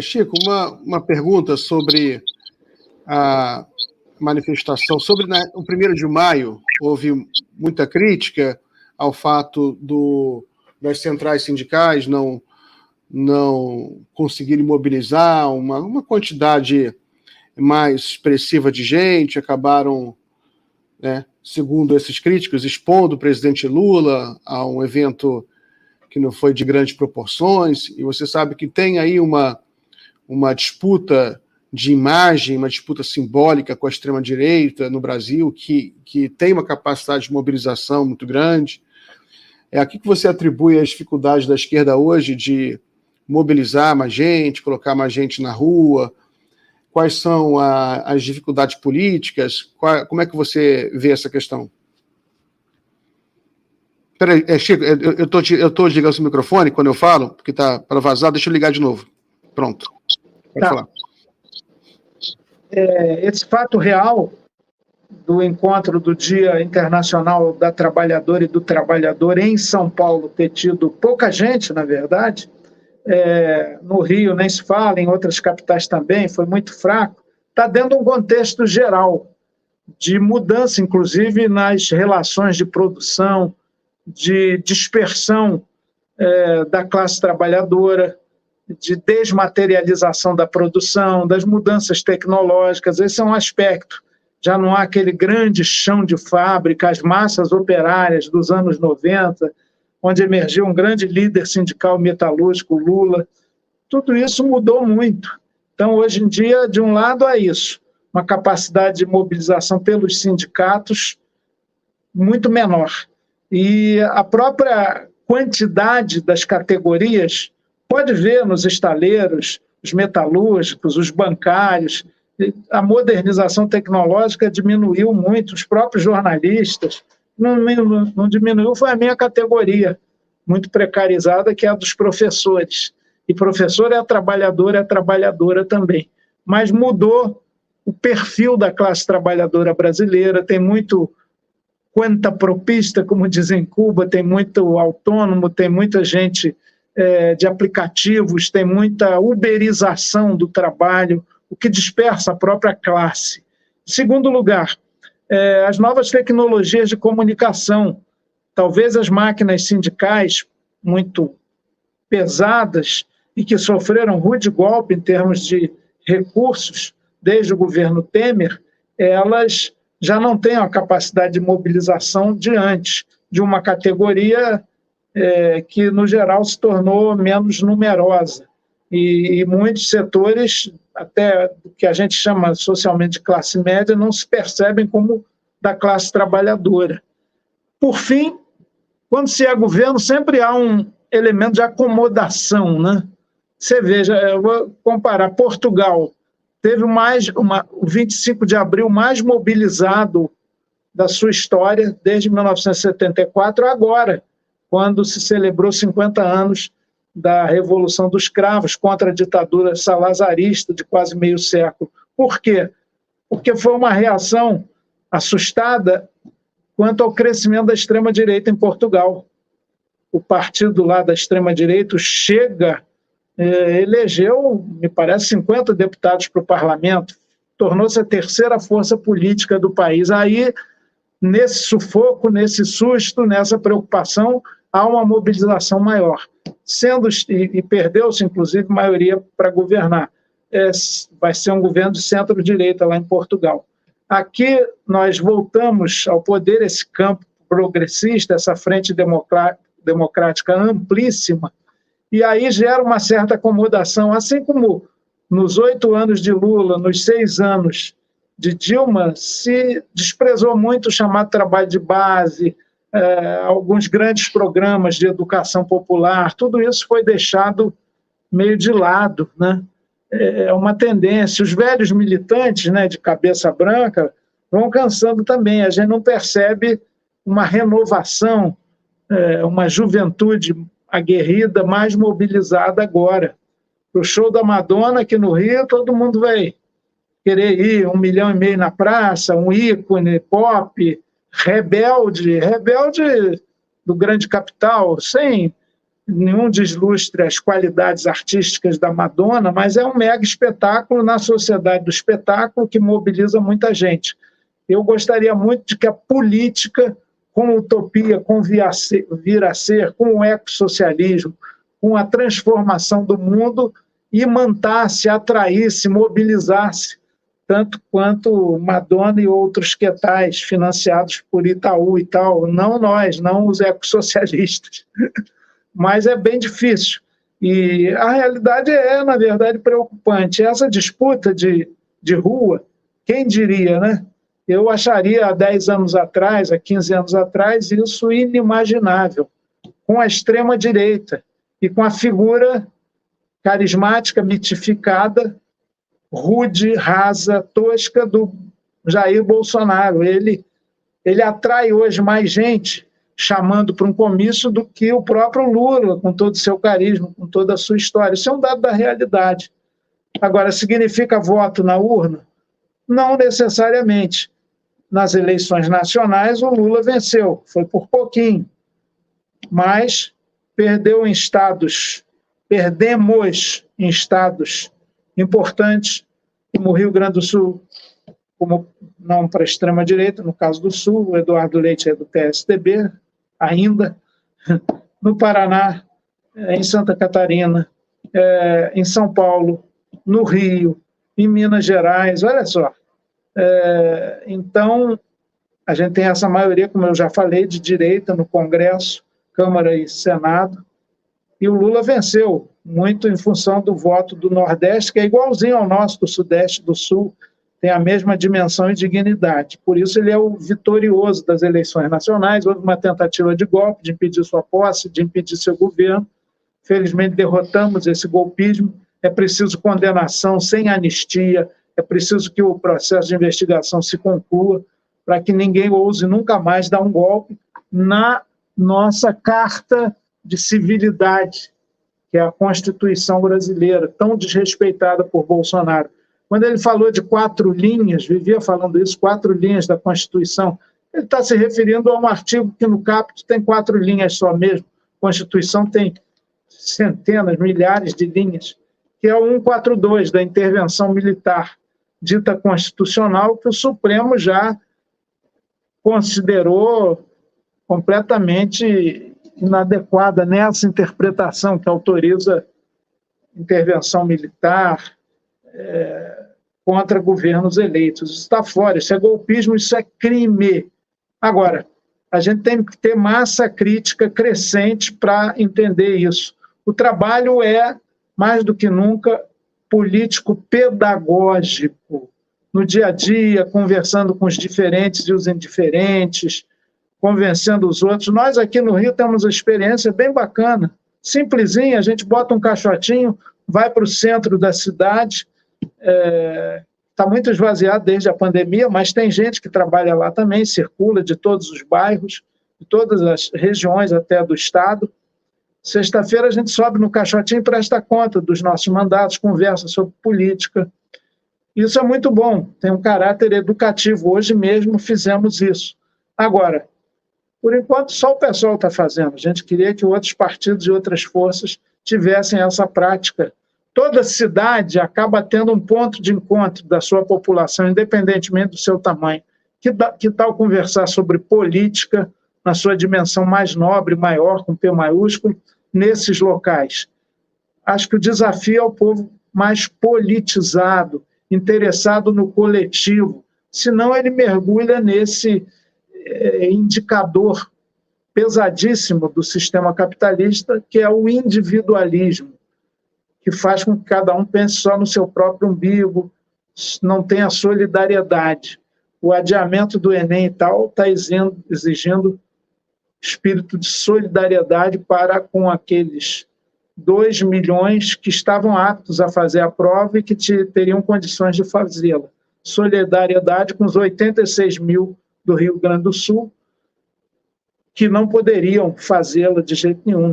Chico, uma pergunta sobre a manifestação. Sobre o 1º de maio, houve muita crítica ao fato das centrais sindicais não conseguirem mobilizar uma quantidade mais expressiva de gente, acabaram, segundo esses críticos, expondo o presidente Lula a um evento que não foi de grandes proporções, e você sabe que tem aí uma disputa de imagem, uma disputa simbólica com a extrema-direita no Brasil, que tem uma capacidade de mobilização muito grande. A que você atribui as dificuldades da esquerda hoje de mobilizar mais gente, colocar mais gente na rua? Quais são as dificuldades políticas? Como é que você vê essa questão? Espera aí, Chico, eu estou ligando o seu microfone quando eu falo, porque está para vazar. Deixa eu ligar de novo. Pronto. Pode falar. Esse fato real do encontro do Dia Internacional da Trabalhadora e do Trabalhador em São Paulo ter tido pouca gente, na verdade, no Rio nem se fala, em outras capitais também, foi muito fraco, está dentro de um contexto geral de mudança, inclusive, nas relações de produção, de dispersão da classe trabalhadora, de desmaterialização da produção, das mudanças tecnológicas. Esse é um aspecto. Já não há aquele grande chão de fábrica, as massas operárias dos anos 90, onde emergiu um grande líder sindical metalúrgico, Lula. Tudo isso mudou muito. Então, hoje em dia, de um lado, há isso, uma capacidade de mobilização pelos sindicatos muito menor. E a própria quantidade das categorias, pode ver nos estaleiros, os metalúrgicos, os bancários, a modernização tecnológica diminuiu muito, os próprios jornalistas, não diminuiu, foi a minha categoria, muito precarizada, que é a dos professores. E professor é trabalhadora também. Mas mudou o perfil da classe trabalhadora brasileira, tem muito cuentapropista, como dizem em Cuba, tem muito autônomo, tem muita gente de aplicativos, tem muita uberização do trabalho, o que dispersa a própria classe. Em segundo lugar, as novas tecnologias de comunicação, talvez as máquinas sindicais muito pesadas e que sofreram rude golpe em termos de recursos desde o governo Temer, elas já não têm a capacidade de mobilização de antes, de uma categoria que, no geral, se tornou menos numerosa. E muitos setores, até o que a gente chama socialmente de classe média, não se percebem como da classe trabalhadora. Por fim, quando se é governo, sempre há um elemento de acomodação, né? Você veja, eu vou comparar, Portugal teve o 25 de abril mais mobilizado da sua história, desde 1974 agora, quando se celebrou 50 anos da Revolução dos Cravos contra a ditadura salazarista de quase meio século. Por quê? Porque foi uma reação assustada quanto ao crescimento da extrema-direita em Portugal. O partido lá da extrema-direita, o Chega, elegeu, me parece, 50 deputados para o parlamento, tornou-se a terceira força política do país. Aí, nesse sufoco, nesse susto, nessa preocupação, há uma mobilização maior. E perdeu-se, inclusive, maioria para governar. Vai ser um governo de centro-direita lá em Portugal. Aqui nós voltamos ao poder, esse campo progressista, essa frente democrática amplíssima, e aí gera uma certa acomodação, assim como nos 8 anos de Lula, nos 6 anos de Dilma, se desprezou muito o chamado trabalho de base, alguns grandes programas de educação popular, tudo isso foi deixado meio de lado, né? É uma tendência. Os velhos militantes, né, de cabeça branca vão cansando também. A gente não percebe uma renovação, uma juventude aguerrida, mais mobilizada agora. O show da Madonna aqui no Rio, todo mundo vai querer ir, 1,5 milhão na praça, um ícone pop, rebelde do grande capital, sem nenhum deslustre as qualidades artísticas da Madonna, mas é um mega espetáculo na sociedade do espetáculo que mobiliza muita gente. Eu gostaria muito de que a política, com utopia, com vir a ser, com o ecossocialismo, com a transformação do mundo, imantasse, atraísse, mobilizasse, tanto quanto Madonna e outros que tais, financiados por Itaú e tal. Não nós, não os ecossocialistas. Mas é bem difícil. E a realidade é, na verdade, preocupante. Essa disputa de rua, quem diria, né? Eu acharia há 10 anos atrás, há 15 anos atrás, isso inimaginável, com a extrema-direita e com a figura carismática, mitificada, rude, rasa, tosca do Jair Bolsonaro. Ele atrai hoje mais gente chamando para um comício do que o próprio Lula, com todo o seu carisma, com toda a sua história. Isso é um dado da realidade. Agora, significa voto na urna? Não necessariamente. Nas eleições nacionais, o Lula venceu, foi por pouquinho, mas perdemos em estados importantes, como o Rio Grande do Sul, como não para a extrema-direita, no caso do Sul, o Eduardo Leite é do PSDB, ainda, no Paraná, em Santa Catarina, em São Paulo, no Rio, em Minas Gerais, olha só. Então, a gente tem essa maioria, como eu já falei, de direita no Congresso, Câmara e Senado, e o Lula venceu, muito em função do voto do Nordeste, que é igualzinho ao nosso, do Sudeste, do Sul, tem a mesma dimensão e dignidade. Por isso ele é o vitorioso das eleições nacionais. Houve uma tentativa de golpe, de impedir sua posse, de impedir seu governo. Felizmente derrotamos esse golpismo. É preciso condenação sem anistia, é preciso que o processo de investigação se conclua para que ninguém ouse nunca mais dar um golpe na nossa Carta de Civilidade, que é a Constituição brasileira, tão desrespeitada por Bolsonaro. Quando ele falou de 4 linhas, vivia falando isso, 4 linhas da Constituição, ele está se referindo a um artigo que no caput tem 4 linhas só mesmo. A Constituição tem centenas, milhares de linhas, que é o 142 da intervenção militar dita constitucional, que o Supremo já considerou completamente inadequada nessa interpretação que autoriza intervenção militar contra governos eleitos. Isso está fora, isso é golpismo, isso é crime. Agora, a gente tem que ter massa crítica crescente para entender isso. O trabalho é, mais do que nunca, político-pedagógico, no dia a dia, conversando com os diferentes e os indiferentes, convencendo os outros. Nós aqui no Rio temos uma experiência bem bacana, simplesinha, a gente bota um caixotinho, vai para o centro da cidade, está muito esvaziado desde a pandemia, mas tem gente que trabalha lá também, circula de todos os bairros, de todas as regiões até do estado. Sexta-feira a gente sobe no caixotinho e presta conta dos nossos mandatos, conversa sobre política. Isso é muito bom, tem um caráter educativo. Hoje mesmo fizemos isso. Agora, por enquanto, só o pessoal está fazendo. A gente queria que outros partidos e outras forças tivessem essa prática. Toda cidade acaba tendo um ponto de encontro da sua população, independentemente do seu tamanho. Que tal conversar sobre política na sua dimensão mais nobre, maior, com P maiúsculo, nesses locais? Acho que o desafio é o povo mais politizado, interessado no coletivo, senão ele mergulha nesse indicador pesadíssimo do sistema capitalista, que é o individualismo, que faz com que cada um pense só no seu próprio umbigo, não tenha solidariedade. O adiamento do Enem e tal está exigindo espírito de solidariedade para com aqueles 2 milhões que estavam aptos a fazer a prova e que teriam condições de fazê-la. Solidariedade com os 86 mil do Rio Grande do Sul, que não poderiam fazê-la de jeito nenhum.